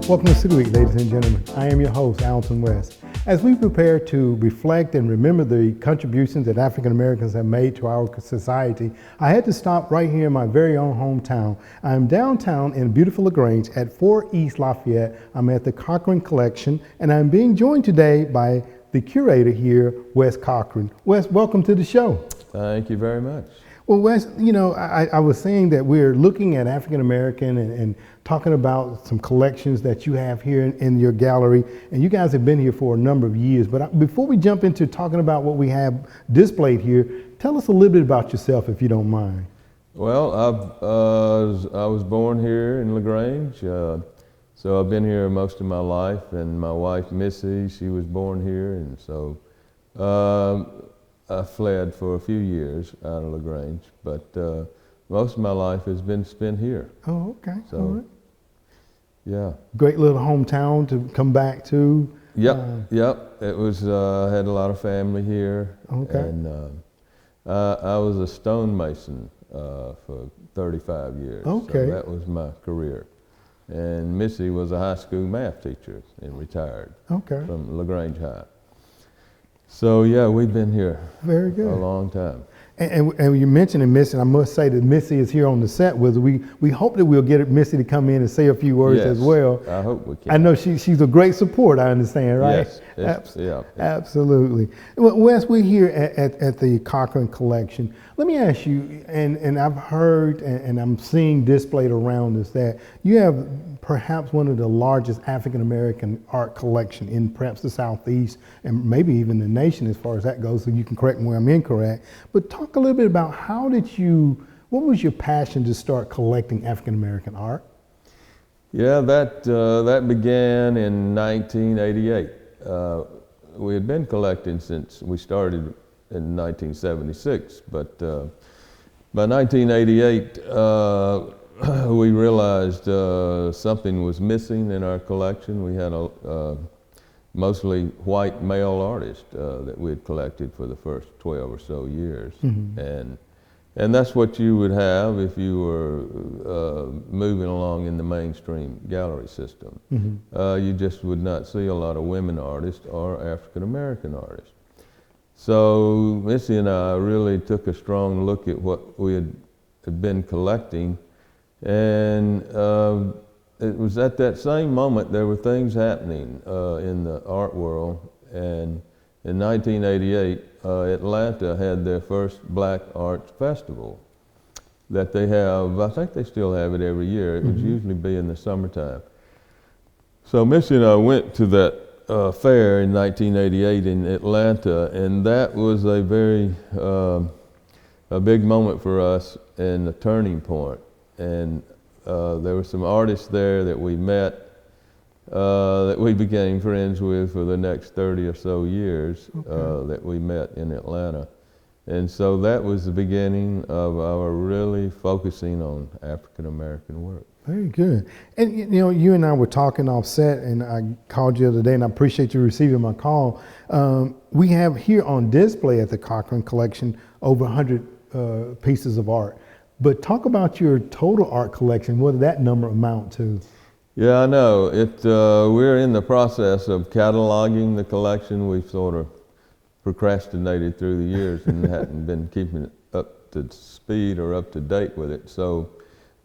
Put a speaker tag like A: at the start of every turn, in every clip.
A: Welcome to City Week, ladies and gentlemen. I am your host, Alton West. As we prepare to reflect and remember the contributions that African Americans have made to our society, I had to stop right here in my very own hometown. I am downtown in beautiful LaGrange at 4 East Lafayette. I'm at the Cochran Collection, and I'm being joined today by the curator here, Wes Cochran. Wes, welcome to the show.
B: Thank you very much.
A: Well, Wes, you know, I was saying that we're looking at African American and talking about some collections that you have here in your gallery, and you guys have been here for a number of years. But before we jump into talking about what we have displayed here, tell us a little bit about yourself, if you don't mind.
B: Well, I was born here in LaGrange, so I've been here most of my life, and my wife, Missy, she was born here, and so I fled for a few years out of LaGrange, but most of my life has been spent here.
A: Oh, okay.
B: So,
A: all right.
B: Yeah.
A: Great little hometown to come back to.
B: Yep. It was, I had a lot of family here.
A: Okay.
B: And I was a stonemason for 35 years.
A: Okay.
B: So that was my career. And Missy was a high school math teacher and retired.
A: Okay.
B: From LaGrange High. So yeah, we've been here
A: very good.
B: A long time.
A: And you mentioned Missy, and I must say that Missy is here on the set with us. We hope that we'll get Missy to come in and say a few words as well.
B: I hope we can.
A: I know she's a great support, I understand, right?
B: Yes, yeah.
A: Absolutely. Well, Wes, we're here at the Cochran Collection. Let me ask you, and I've heard and I'm seeing displayed around us that you have perhaps one of the largest African American art collection in perhaps the Southeast and maybe even the nation as far as that goes, so you can correct me where I'm incorrect. But talk a little bit about what was your passion to start collecting African American art?
B: Yeah, that began in 1988. We had been collecting since we started in 1976, but by 1988 we realized something was missing in our collection. We had a mostly white male artist that we had collected for the first 12 or so years. Mm-hmm. And that's what you would have if you were moving along in the mainstream gallery system. Mm-hmm. You just would not see a lot of women artists or African American artists. So Missy and I really took a strong look at what we had been collecting, and it was at that same moment there were things happening in the art world, and in 1988 Atlanta had their first Black Arts Festival that they have, I think they still have it every year. It would usually be in the summertime. So Missy and I went to that fair in 1988 in Atlanta, and that was a very a big moment for us and a turning point. And there were some artists there that we met that we became friends with for the next 30 or so years. Okay. That we met in Atlanta. And so that was the beginning of our really focusing on African American work.
A: Very good. And you know, you and I were talking off set, and I called you the other day, and I appreciate you receiving my call. We have here on display at the Cochran Collection over 100 pieces of art. But talk about your total art collection. What did that number amount to?
B: Yeah, I know. We're in the process of cataloging the collection. We've sort of procrastinated through the years and hadn't been keeping it up to speed or up to date with it. So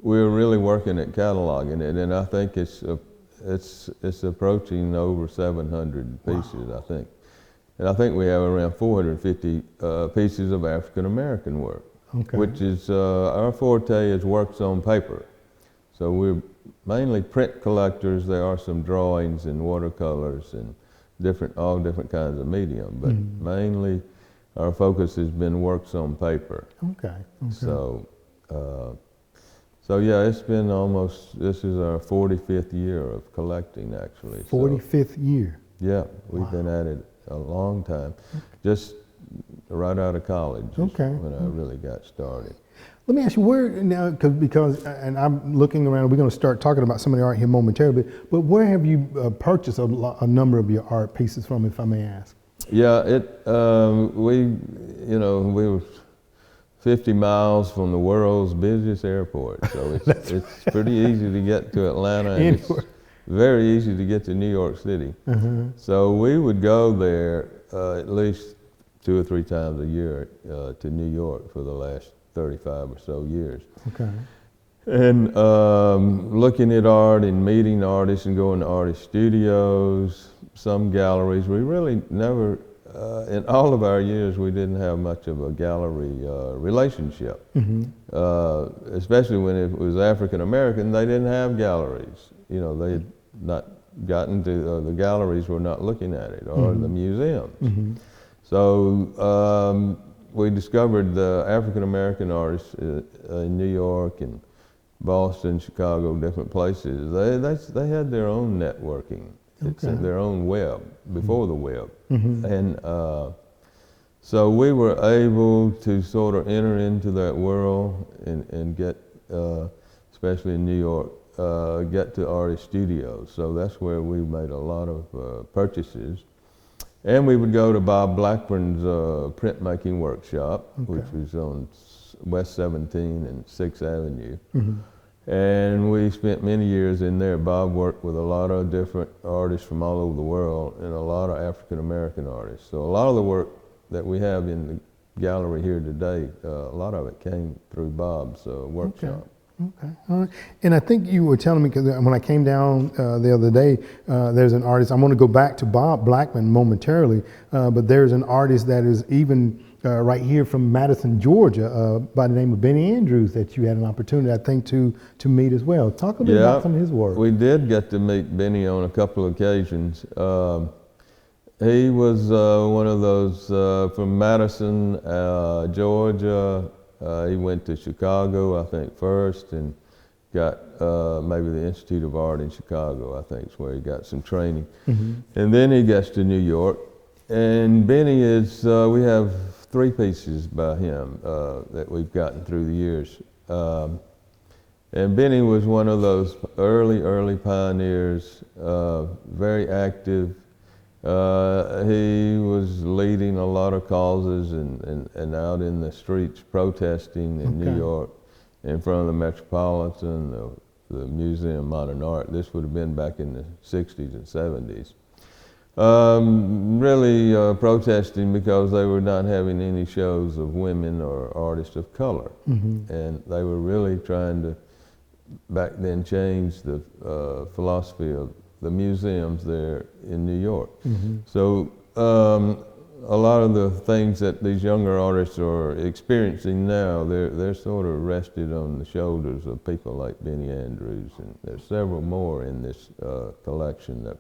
B: we're really working at cataloging it, and I think it's approaching over 700 pieces. Wow. I think. And I think we have around 450 pieces of African American work. Okay. Which is, our forte is works on paper. So we're mainly print collectors. There are some drawings and watercolors and all different kinds of medium, but mainly our focus has been works on paper.
A: Okay.
B: So yeah, it's been this is our 45th year of collecting, actually.
A: 45th year?
B: Yeah, we've been at it a long time. Just right out of college is when I really got started.
A: Let me ask you, where now, because and I'm looking around, we're going to start talking about some of the art here momentarily, but where have you purchased a number of your art pieces from, if I may ask?
B: Yeah, we were 50 miles from the world's busiest airport, so it's pretty easy to get to Atlanta. And very easy to get to New York City. So we would go there at least 2 or 3 times a year to New York for the last 35 or so years.
A: Okay.
B: And looking at art and meeting artists and going to artist studios, some galleries. We really never, in all of our years, we didn't have much of a gallery relationship. Especially when it was African American, they didn't have galleries. You know, they had not gotten to, the galleries were not looking at it, or the museums. So we discovered the African American artists in New York and Boston, Chicago, different places. They had their own networking. It's their own web, before the web. And so we were able to sort of enter into that world and get, especially in New York, get to artist studios. So that's where we made a lot of purchases. And we would go to Bob Blackburn's printmaking workshop, which was on West 17 and 6th Avenue. And we spent many years in there. Bob worked with a lot of different artists from all over the world and a lot of African American artists. So a lot of the work that we have in the gallery here today, a lot of it came through Bob's workshop.
A: Okay. All right. And I think you were telling me, because when I came down the other day, there's an artist, I want to go back to Bob Blackman momentarily, but there's an artist that is even right here from Madison, Georgia, by the name of Benny Andrews, that you had an opportunity, I think, to meet as well. Talk a bit about some of his work.
B: We did get to meet Benny on a couple of occasions. He was one of those from Madison, Georgia. He went to Chicago, I think, first, and got maybe the Institute of Art in Chicago, I think, is where he got some training. And then he gets to New York. And Benny is, we have 3 pieces by him that we've gotten through the years. And Benny was one of those early pioneers, very active. He was leading a lot of causes and out in the streets protesting in New York in front of the Metropolitan, the Museum of Modern Art. This would have been back in the 60s and 70s. Really protesting because they were not having any shows of women or artists of color. And they were really trying to, back then, change the philosophy of the museums there in New York. So a lot of the things that these younger artists are experiencing now, they're sort of rested on the shoulders of people like Benny Andrews, and there's several more in this collection. That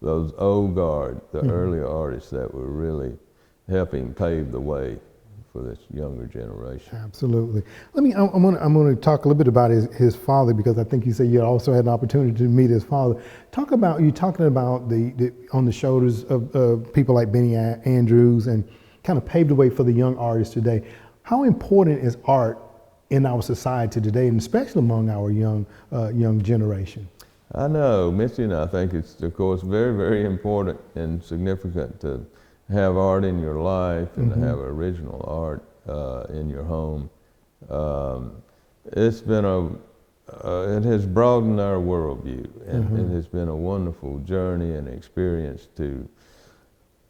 B: those old guard, the earlier artists that were really helping pave the way for this younger generation.
A: Absolutely. I'm going to talk a little bit about his father, because I think you said you also had an opportunity to meet his father. Talking about the on the shoulders of people like Benny Andrews, and kind of paved the way for the young artists today. How important is art in our society today, and especially among our young generation?
B: I know, Missy, and I think it's, of course, very, very important and significant to have art in your life and to have original art in your home. It's been it has broadened our worldview, and it has been a wonderful journey and experience to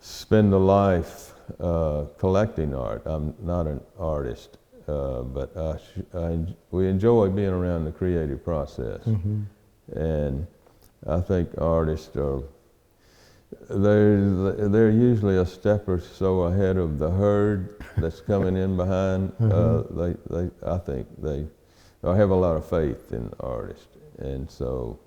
B: spend a life collecting art. I'm not an artist, but we enjoy being around the creative process. And I think artists are, they're usually a step or so ahead of the herd that's coming in behind. I think I have a lot of faith in artists, and so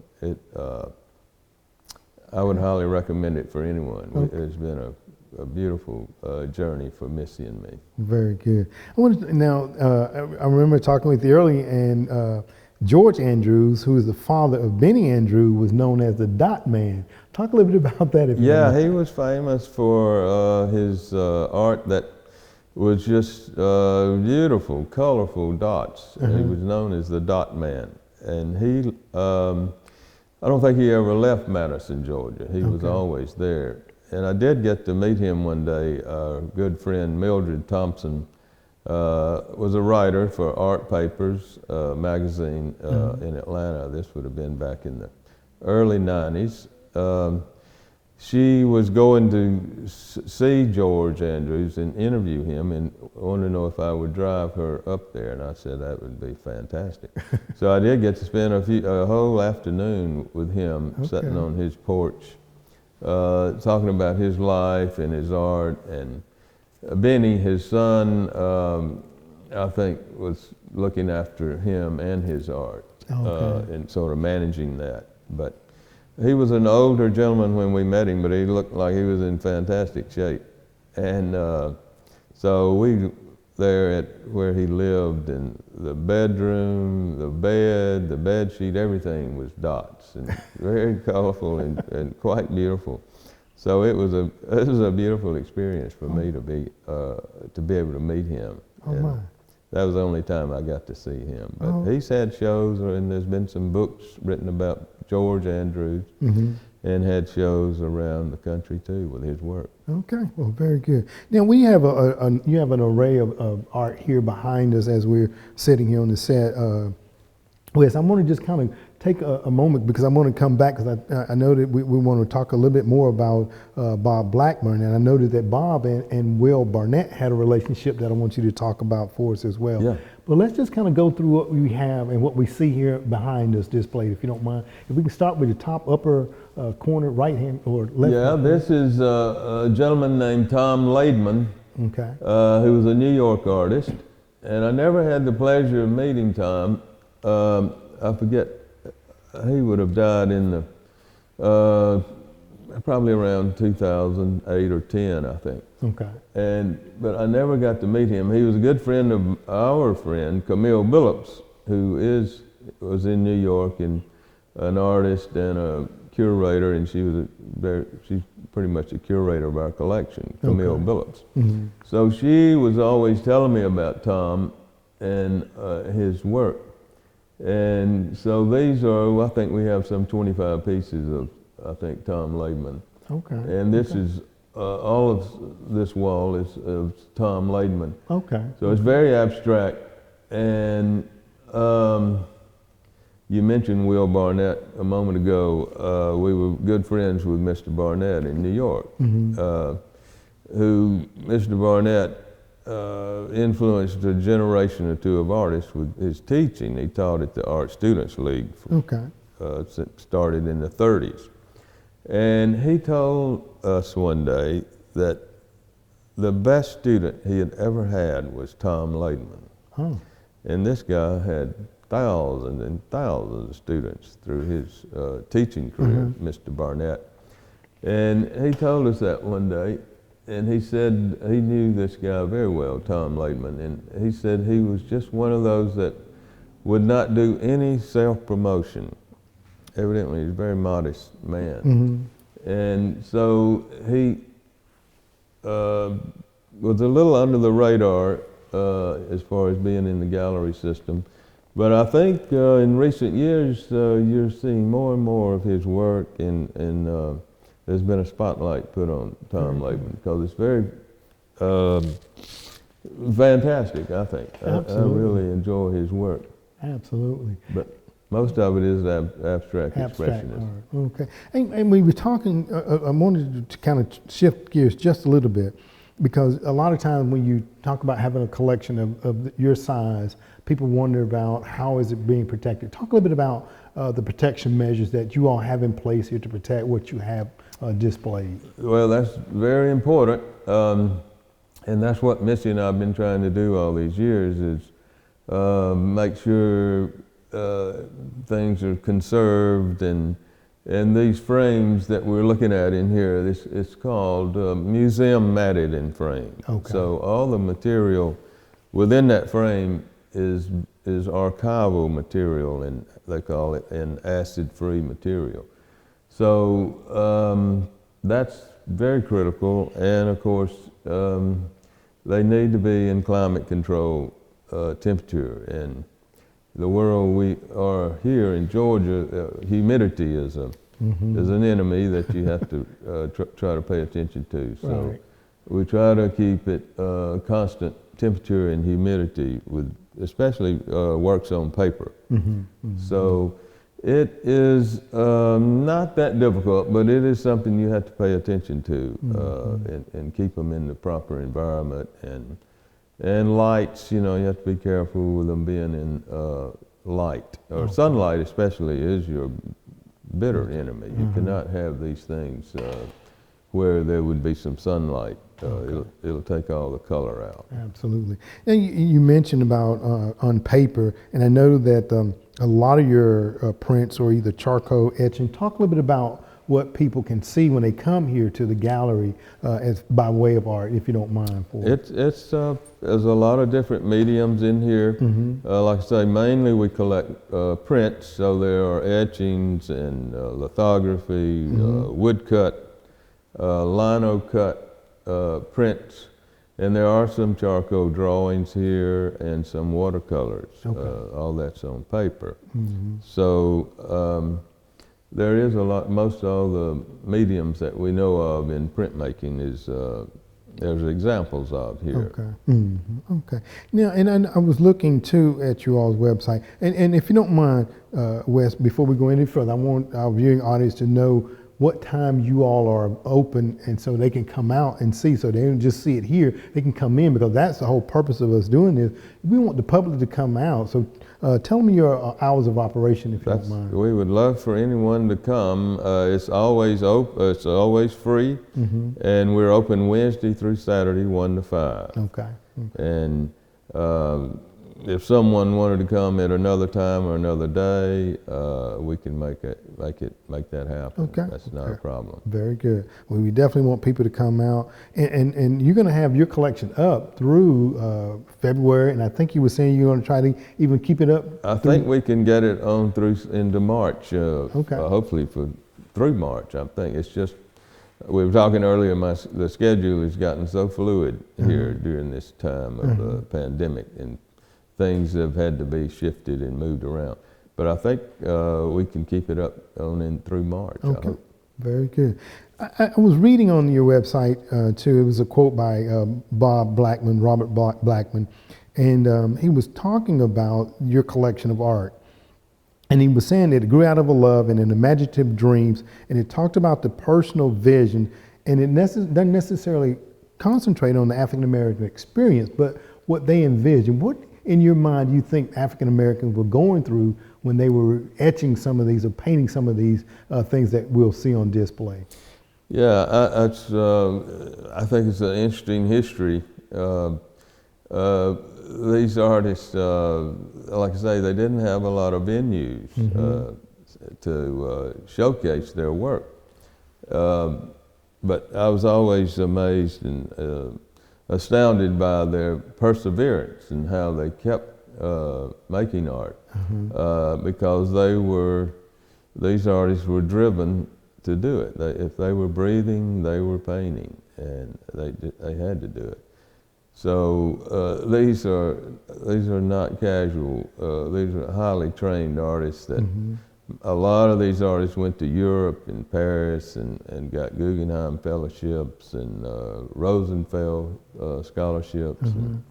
B: I would highly recommend it for anyone. It's been a beautiful journey for Missy and me.
A: Very good. I remember talking with you earlier, and George Andrews, who is the father of Benny Andrews, was known as the Dot Man. Talk a little bit about that, if you know.
B: He was famous for his art that was just beautiful, colorful dots. He was known as the Dot Man. And he, I don't think he ever left Madison, Georgia. He was always there. And I did get to meet him one day. Our good friend Mildred Thompson was a writer for Art Papers magazine in Atlanta. This would have been back in the early 90s. She was going to see George Andrews and interview him and wanted to know if I would drive her up there, and I said that would be fantastic. So I did get to spend a whole afternoon with him, sitting on his porch, talking about his life and his art. And Benny, his son, I think was looking after him and his art, and sort of managing that. But he was an older gentleman when we met him, but he looked like he was in fantastic shape. And so we, there at where he lived, and the bedroom, the bed sheet, everything was dots, and very colorful and quite beautiful. So it was a beautiful experience for me to be able to meet him. And that was the only time I got to see him. But he's had shows, and there's been some books written about George Andrews, and had shows around the country too with his work.
A: Okay, well, very good. Now we have you have an array of art here behind us as we're sitting here on the set. Wes, I want to just kind of take a moment, because I want to come back, because I know that we want to talk a little bit more about Bob Blackburn, and I noted that Bob and Will Barnett had a relationship that I want you to talk about for us as well. Yeah. But let's just kind of go through what we have and what we see here behind us displayed, if you don't mind. If we can start with the top upper corner, right hand or left.
B: Yeah, this is a gentleman named Tom Laidman, who was a New York artist, and I never had the pleasure of meeting Tom. I forget, he would have died in the probably around 2008 or 10, I think. But I never got to meet him. He was a good friend of our friend Camille Billups, who was in New York and an artist and a curator, and she's pretty much the curator of our collection, Camille Billups. So she was always telling me about Tom and his work. And so these are, I think we have some 25 pieces of, I think, Tom Laidman. And this is, all of this wall is of Tom Laidman. So it's very abstract. And you mentioned Will Barnett a moment ago. We were good friends with Mr. Barnett in New York, who Mr. Barnett influenced a generation or two of artists with his teaching. He taught at the Art Students League, started in the 30s. And he told us one day that the best student he had ever had was Tom Laidman. And this guy had thousands and thousands of students through his teaching career, Mr. Barnett. And he told us that one day. And he said he knew this guy very well, Tom Laidman, and he said he was just one of those that would not do any self-promotion. Evidently, he's a very modest man. And so he was a little under the radar as far as being in the gallery system. But I think in recent years, you're seeing more and more of his work, and there's been a spotlight put on Tom Laidman, because it's very fantastic, I think. I really enjoy his work. But most of it is abstract expressionism.
A: Art. And we were talking, I wanted to kind of shift gears just a little bit, because a lot of times when you talk about having a collection of your size, people wonder about how is it being protected. Talk a little bit about the protection measures that you all have in place here to protect what you have displayed.
B: Well, that's very important, and that's what Missy and I have been trying to do all these years, is make sure things are conserved, and these frames that we're looking at in here, it's called museum matted and framed. So all the material within that frame is archival material, and they call it an acid-free material. So that's very critical, and of course they need to be in climate control temperature. And the world we are here in Georgia, humidity is an enemy that you have to try to pay attention to. So we try to keep it constant temperature and humidity, with especially works on paper. So It is not that difficult, but it is something you have to pay attention to and keep them in the proper environment. And lights, you have to be careful with them being in light, or sunlight especially is your bitter enemy. You cannot have these things where there would be some sunlight. It'll take all the color out.
A: Absolutely. And you mentioned about on paper, and I know that a lot of your prints are either charcoal etching. Talk a little bit about what people can see when they come here to the gallery as by way of art, if you don't mind.
B: There's a lot of different mediums in here. Like I say, mainly we collect prints, so there are etchings and lithography, woodcut, lino cut prints, and there are some charcoal drawings here and some watercolors. All that's on paper. So there is a lot. Most all the mediums that we know of in printmaking is there's examples of here.
A: Okay. Now, and I was looking too at you all's website, and if you don't mind, Wes, before we go any further, I want our viewing audience to know what time you all are open, and so they can come out and see, so they don't just see it here, they can come in, because that's the whole purpose of us doing this. We want the public to come out. So tell me your hours of operation, if you don't mind.
B: We would love for anyone to come. It's always open, it's always free, and we're open Wednesday through Saturday, 1 to 5.
A: Okay.
B: And if someone wanted to come at another time or another day, we can make that happen.
A: Okay.
B: That's not a problem.
A: Very good. Well, we definitely want people to come out, and you're going to have your collection up through February, and I think you were saying you're going to try to even keep it up.
B: I think we can get it on through into March. Hopefully through March. I think it's just. We were talking earlier, the schedule has gotten so fluid here during this time of the pandemic, and things have had to be shifted and moved around. But I think we can keep it up on in through March. I hope.
A: Very good. I was reading on your website too. It was a quote by Robert Blackman, and he was talking about your collection of art. And he was saying that it grew out of a love and an imaginative dreams, and it talked about the personal vision, and it doesn't necessarily concentrate on the African American experience, but what they envision. What in your mind do you think African Americans were going through when they were etching some of these or painting some of these things that we'll see on display?
B: Yeah, I think it's an interesting history. These artists, like I say, they didn't have a lot of venues to showcase their work. But I was always amazed and astounded by their perseverance and how they kept making art, because these artists were driven to do it. If they were breathing, they were painting, and they had to do it. So these are not casual. These are highly trained artists. That a lot of these artists went to Europe and Paris and got Guggenheim fellowships and Rosenfeld scholarships. And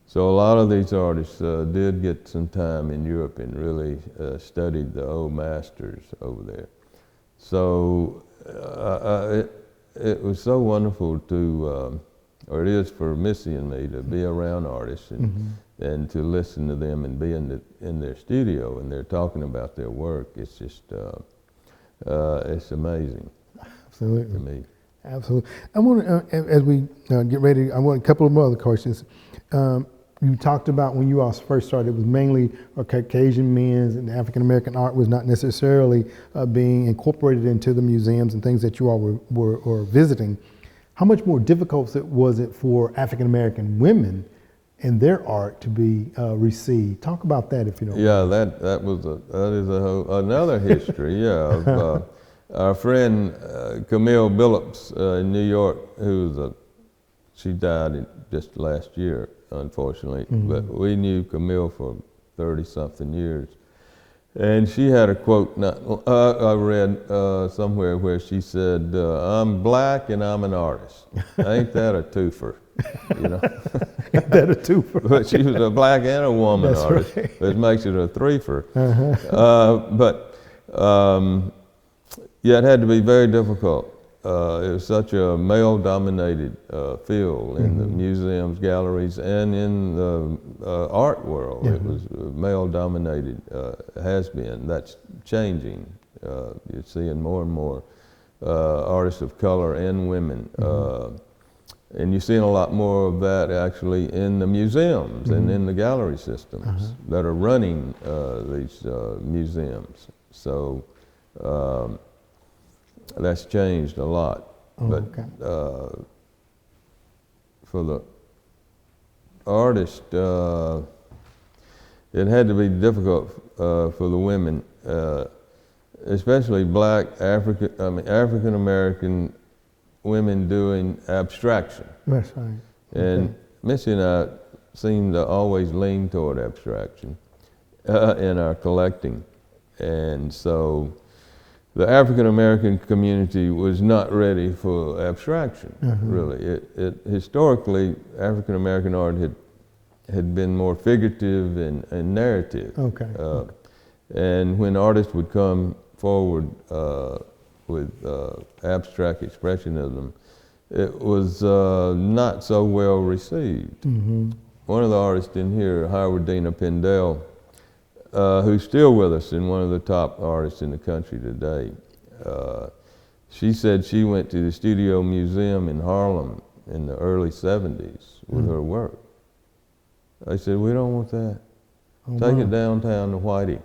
B: so a lot of these artists did get some time in Europe and really studied the old masters over there. So it was so wonderful to. Or it is for Missy and me to be around artists and to listen to them and be in their studio and they're talking about their work. It's just it's amazing.
A: Absolutely.
B: To me.
A: Absolutely. I want to, as we get ready, I want a couple of more other questions. You talked about when you all first started, it was mainly Caucasian men's, and African American art was not necessarily being incorporated into the museums and things that you all were visiting. How much more difficult was it for African American women and their art to be received? Talk about that, if you don't mind.
B: Yeah, that is another history. Yeah, our friend Camille Billups in New York, she died just last year, unfortunately. But we knew Camille for 30-something years. And she had a quote I read somewhere where she said, "I'm black and I'm an artist." Ain't that a twofer? You know?
A: Ain't that a twofer?
B: But she was a black and a woman artist,
A: right.
B: which makes it a threefer. But Yeah, it had to be very difficult. It was such a male-dominated field in the museums, galleries, and in the art world. It was male-dominated, has been. That's changing. You're seeing more and more artists of color and women. And you're seeing a lot more of that actually in the museums and in the gallery systems that are running these museums. So that's changed a lot. But for the artist, it had to be difficult for the women, especially black, African American women doing abstraction.
A: That's right.
B: And Missy and I seem to always lean toward abstraction in our collecting. And so the African American community was not ready for abstraction, really. Historically, African American art had been more figurative and narrative. And when artists would come forward with abstract expressionism, it was not so well received. One of the artists in here, Howardina Pendell, who's still with us and one of the top artists in the country today, she said she went to the Studio Museum in Harlem in the early 70s with her work. They said, "We don't want that. Take it downtown to Whitey.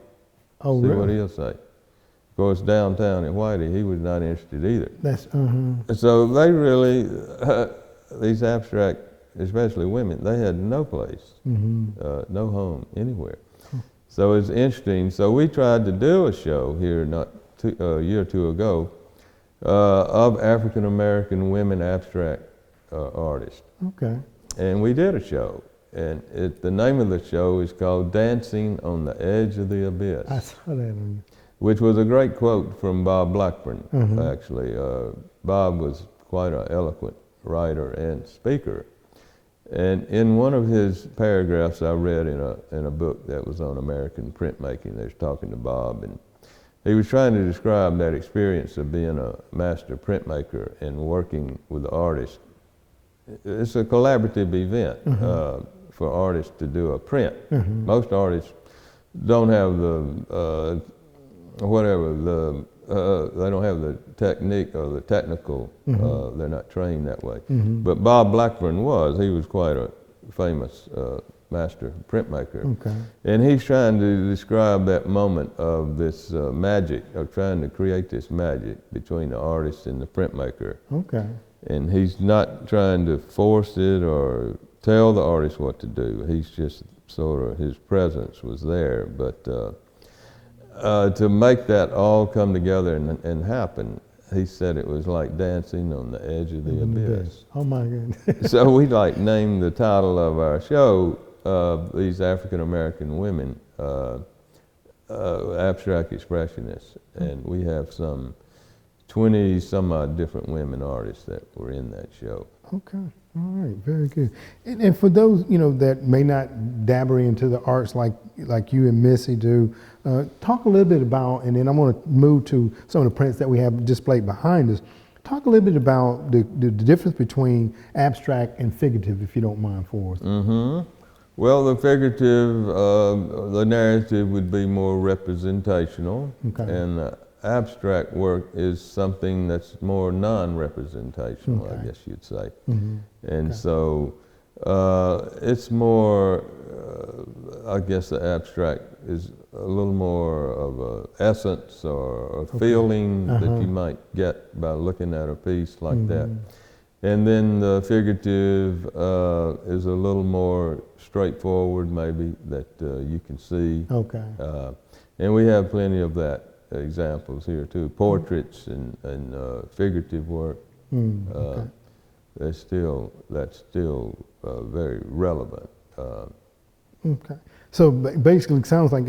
B: See what he'll say." Of course, downtown at Whitey, he was not interested either. So they really, these abstract, especially women, they had no place, no home anywhere. So it's interesting. So we tried to do a show here a year or two ago of African American women abstract artists. And we did a show. And the name of the show is called Dancing on the Edge of the Abyss.
A: I saw that on you.
B: Which was a great quote from Bob Blackburn, actually. Bob was quite an eloquent writer and speaker. And in one of his paragraphs I read in a book that was on American printmaking, they was talking to Bob, and he was trying to describe that experience of being a master printmaker and working with the artist. It's a collaborative event for artists to do a print. Most artists don't have the they don't have the technique or the technical, they're not trained that way. But Bob Blackburn was. He was quite a famous master printmaker. And he's trying to describe that moment of this magic, of trying to create this magic between the artist and the printmaker. And he's not trying to force it or tell the artist what to do. He's just sort of, his presence was there. But to make that all come together and happen, he said it was like dancing on the edge of the abyss.
A: Oh my goodness.
B: So we named the title of our show, these African American women, abstract expressionists. And we have some 20 some odd different women artists that were in that show.
A: All right, very good. And for those, that may not dabble into the arts like you and Missy do, talk a little bit about, and then I want to move to some of the prints that we have displayed behind us. Talk a little bit about the difference between abstract and figurative, if you don't mind, for us.
B: Well, the figurative, the narrative would be more representational, and abstract work is something that's more non-representational, I guess you'd say. And so it's more, I guess the abstract is a little more of a essence or a feeling that you might get by looking at a piece like that. And then the figurative is a little more straightforward, maybe, that you can see. And we have plenty of that. Examples here too, portraits and figurative work. That's still very relevant.
A: So basically, it sounds like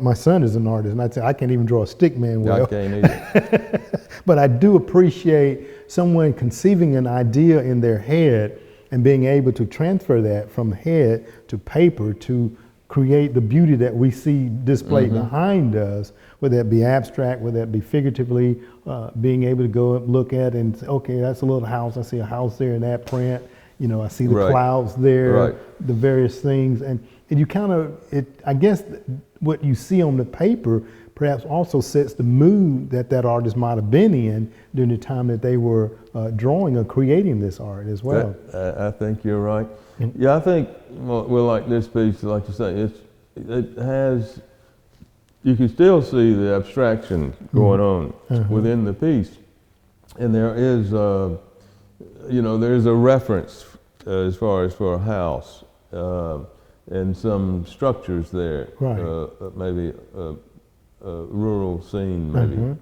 A: my son is an artist, and I'd say I can't even draw a stick man well.
B: I can't either.
A: But I do appreciate someone conceiving an idea in their head and being able to transfer that from head to paper to create the beauty that we see displayed behind us, whether that be abstract, whether that be figuratively, being able to go and look at and say, okay, that's a little house. I see a house there in that print. You know, I see the clouds there, the various things, and you kind of, I guess what you see on the paper perhaps also sets the mood that artist might have been in during the time that they were drawing or creating this art as well.
B: I think you're right. Yeah, I think, well, like this piece, like you say, it has, you can still see the abstraction going on within the piece. And there is, you know, there's a reference as far as for a house and some structures there, maybe a rural scene, maybe.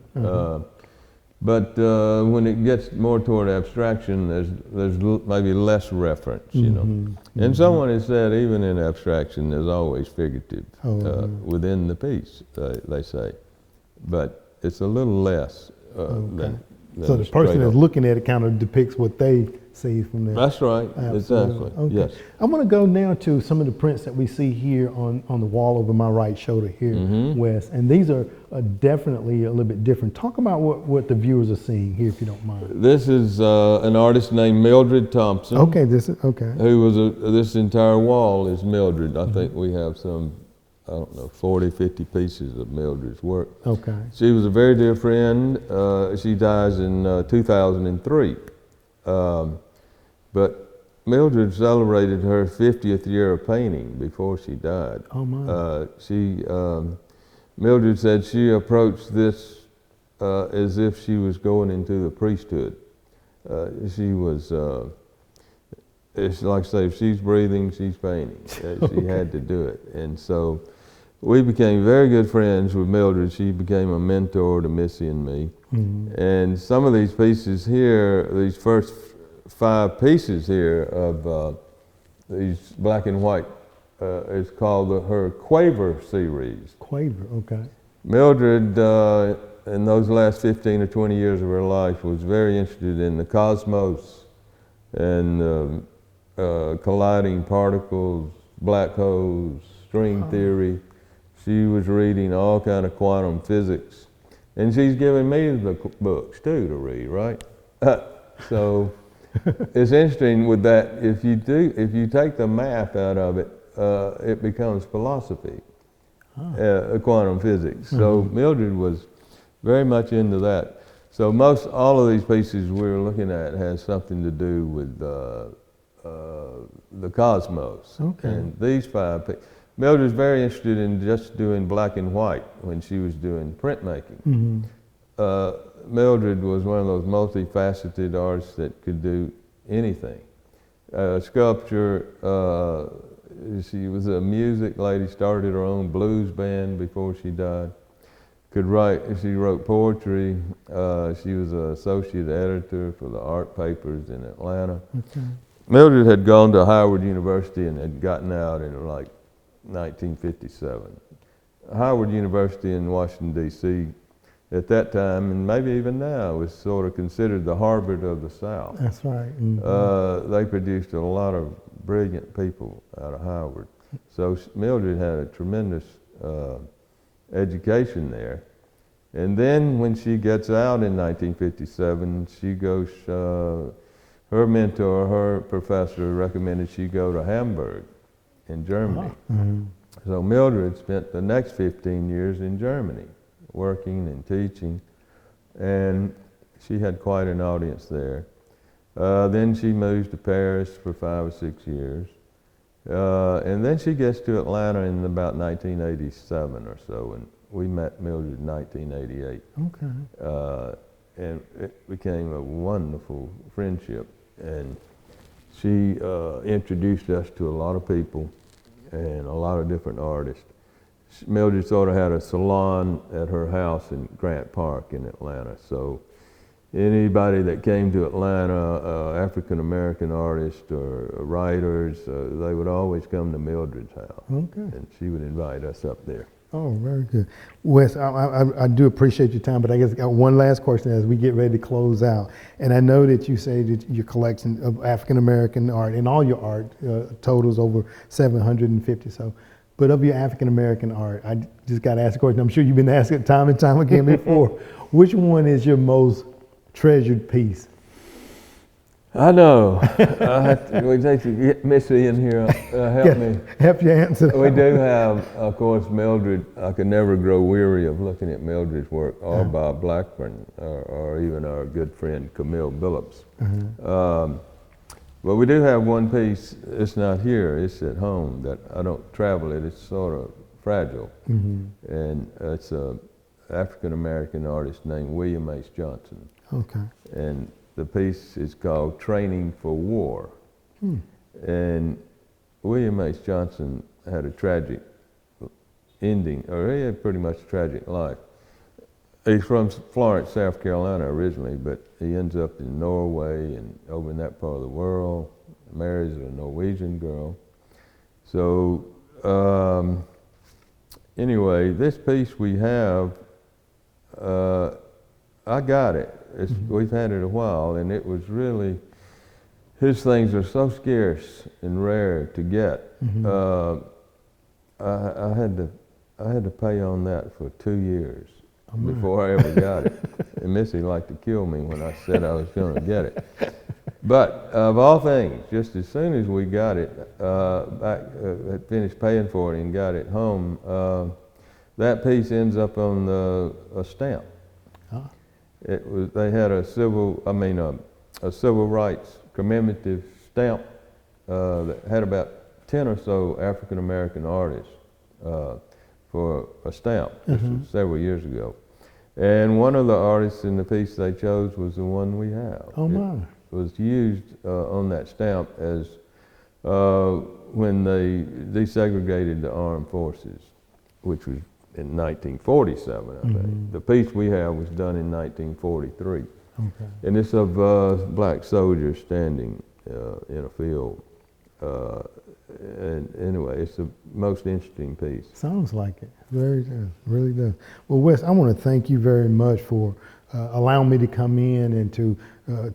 B: But when it gets more toward abstraction, there's maybe less reference, you know. And someone has said, even in abstraction, there's always figurative within the piece, they say. But it's a little less than
A: so the person that's looking at it kind of depicts what they see from there.
B: That's right, exactly, yes.
A: I want to go now to some of the prints that we see here on the wall over my right shoulder here, Wes, and these are definitely a little bit different. Talk about what the viewers are seeing here, if you don't mind.
B: This is an artist named Mildred Thompson.
A: Okay, who
B: was this entire wall is Mildred. I think we have some, I don't know, 40, 50 pieces of Mildred's work.
A: Okay.
B: She was a very dear friend. She dies in 2003. But Mildred celebrated her 50th year of painting before she died.
A: Oh my.
B: Mildred said she approached this as if she was going into the priesthood. She was, it's like I say, if she's breathing, she's painting. She had to do it. And so we became very good friends with Mildred. She became a mentor to Missy and me. And some of these pieces here, these first 5 pieces here of these black and white, is called her Quaver series.
A: Quaver, okay.
B: Mildred, in those last 15 or 20 years of her life, was very interested in the cosmos and colliding particles, black holes, string theory. She was reading all kind of quantum physics. And she's giving me the books too to read, right? So it's interesting with that, if you take the math out of it, it becomes philosophy, quantum physics. So Mildred was very much into that. So all of these pieces we're looking at has something to do with the cosmos.
A: Okay.
B: And these 5 pieces. Mildred's very interested in just doing black and white when she was doing printmaking. Mildred was one of those multifaceted artists that could do anything. Sculpture, she was a music lady, started her own blues band before she died. Could write, she wrote poetry. She was an associate editor for the art papers in Atlanta. Mildred had gone to Howard University and had gotten out in like 1957. Howard University in Washington, D.C. at that time, and maybe even now, was sort of considered the Harvard of the South.
A: That's right.
B: They produced a lot of brilliant people out of Howard. So Mildred had a tremendous education there. And then when she gets out in 1957, she goes, her mentor, her professor recommended she go to Hamburg in Germany. So Mildred spent the next 15 years in Germany, working and teaching, and she had quite an audience there. Then she moves to Paris for 5 or 6 years, and then she gets to Atlanta in about 1987 or so, and we met Mildred in 1988.
A: Okay.
B: And it became a wonderful friendship, and she introduced us to a lot of people and a lot of different artists. Mildred sort of had a salon at her house in Grant Park in Atlanta. So anybody that came to Atlanta, African-American artists or writers, they would always come to Mildred's house.
A: Okay.
B: And she would invite us up there.
A: Oh, very good. Wes, I do appreciate your time, but I guess I got one last question as we get ready to close out. And I know that you say that your collection of African-American art and all your art totals over 750. So but of your African American art, I just got to ask a question. I'm sure you've been asked it time and time again before. Which one is your most treasured piece?
B: I know. We need to get Missy in here. Help me.
A: Help you answer.
B: We do have, of course, Mildred. I can never grow weary of looking at Mildred's work, or Bob Blackburn, or even our good friend Camille Billups. But we do have one piece. It's not here. It's at home. That I don't travel it. It's sort of fragile, and it's a African American artist named William H. Johnson.
A: Okay.
B: And the piece is called Training for War. And William H. Johnson had a tragic ending, or he had pretty much a tragic life. He's from Florence, South Carolina originally, but he ends up in Norway and over in that part of the world, marries a Norwegian girl. So anyway, this piece we have, I got it. We've had it a while, and it was really, his things are so scarce and rare to get. I had to pay on that for 2 years before I ever got it. And Missy liked to kill me when I said I was going to get it. But of all things, just as soon as we got it, had finished paying for it and got it home, that piece ends up on a stamp. They had a civil rights commemorative stamp that had about 10 or so African American artists for a stamp. This was several years ago. And one of the artists in the piece they chose was the one we have.
A: Oh my.
B: It was used on that stamp as when they desegregated the armed forces, which was in 1947, I think. The piece we have was done in 1943.
A: Okay.
B: And it's of black soldiers standing in a field. And anyway, it's the most interesting piece.
A: Sounds like it. Very does. Really does. Well, Wes, I want to thank you very much for allowing me to come in and to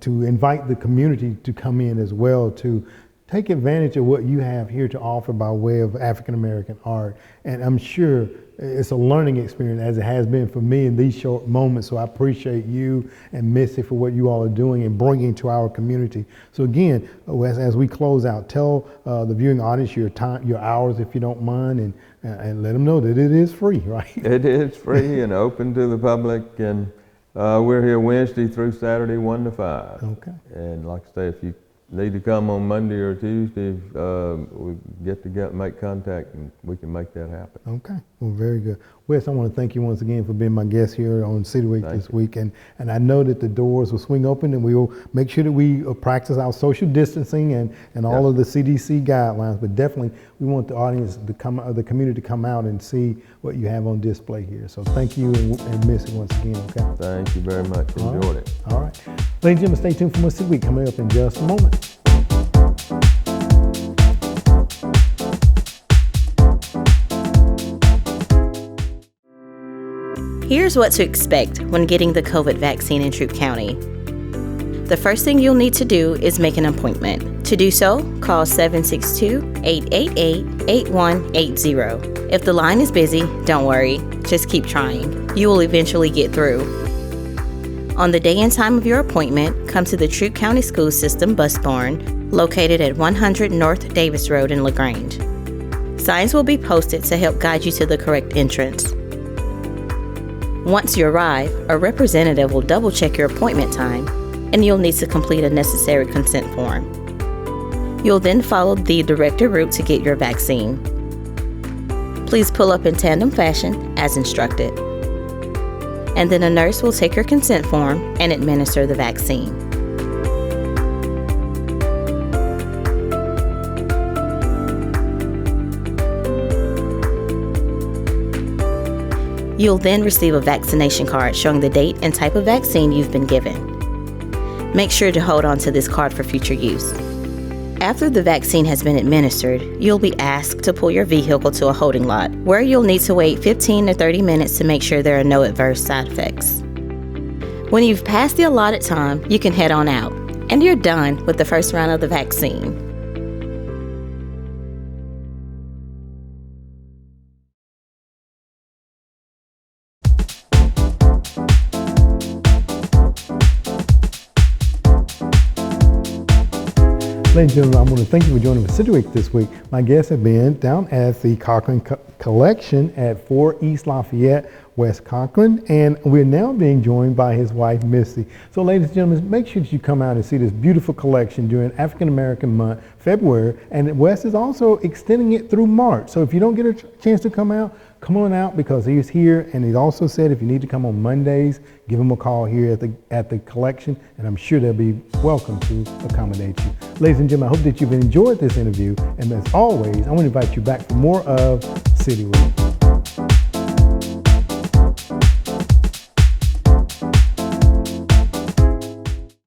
A: invite the community to come in as well, to take advantage of what you have here to offer by way of African American art. And I'm sure it's a learning experience, as it has been for me in these short moments. So I appreciate you and Missy for what you all are doing and bringing to our community. So again, as we close out, tell the viewing audience your time, your hours, if you don't mind, and let them know that it is free, right?
B: It is free and open to the public, and we're here Wednesday through Saturday, 1 to 5.
A: Okay.
B: And like I say, if you need to come on Monday or Tuesday, we get together, make contact, and we can make that happen.
A: Okay, well, very good. Wes, I want to thank you once again for being my guest here on City Week this week. And I know that the doors will swing open, and we will make sure that we practice our social distancing and all of the CDC guidelines. But definitely, we want the audience to come, the community to come out and see what you have on display here. So thank you and Missy once again. Okay.
B: Thank you very much. Enjoyed it.
A: All right, ladies and gentlemen, stay tuned for more City Week coming up in just a moment.
C: Here's what to expect when getting the COVID vaccine in Troup County. The first thing you'll need to do is make an appointment. To do so, call 762-888-8180. If the line is busy, don't worry, just keep trying. You will eventually get through. On the day and time of your appointment, come to the Troup County School System bus barn, located at 100 North Davis Road in LaGrange. Signs will be posted to help guide you to the correct entrance. Once you arrive, a representative will double-check your appointment time, and you'll need to complete a necessary consent form. You'll then follow the directed route to get your vaccine. Please pull up in tandem fashion as instructed. And then a nurse will take your consent form and administer the vaccine. You'll then receive a vaccination card showing the date and type of vaccine you've been given. Make sure to hold on to this card for future use. After the vaccine has been administered, you'll be asked to pull your vehicle to a holding lot, where you'll need to wait 15 to 30 minutes to make sure there are no adverse side effects. When you've passed the allotted time, you can head on out, and you're done with the first round of the vaccine.
A: Ladies and gentlemen, I want to thank you for joining us this week. My guests have been down at the Cochran Collection at 4 East Lafayette, Wes Cochran, and we're now being joined by his wife, Missy. So ladies and gentlemen, make sure that you come out and see this beautiful collection during African American Month, February, and Wes is also extending it through March. So if you don't get a chance to come on out because he's here, and he also said if you need to come on Mondays, give him a call here at the collection, and I'm sure they'll be welcome to accommodate you. Ladies and gentlemen, I hope that you've enjoyed this interview, and as always, I want to invite you back for more of City Week.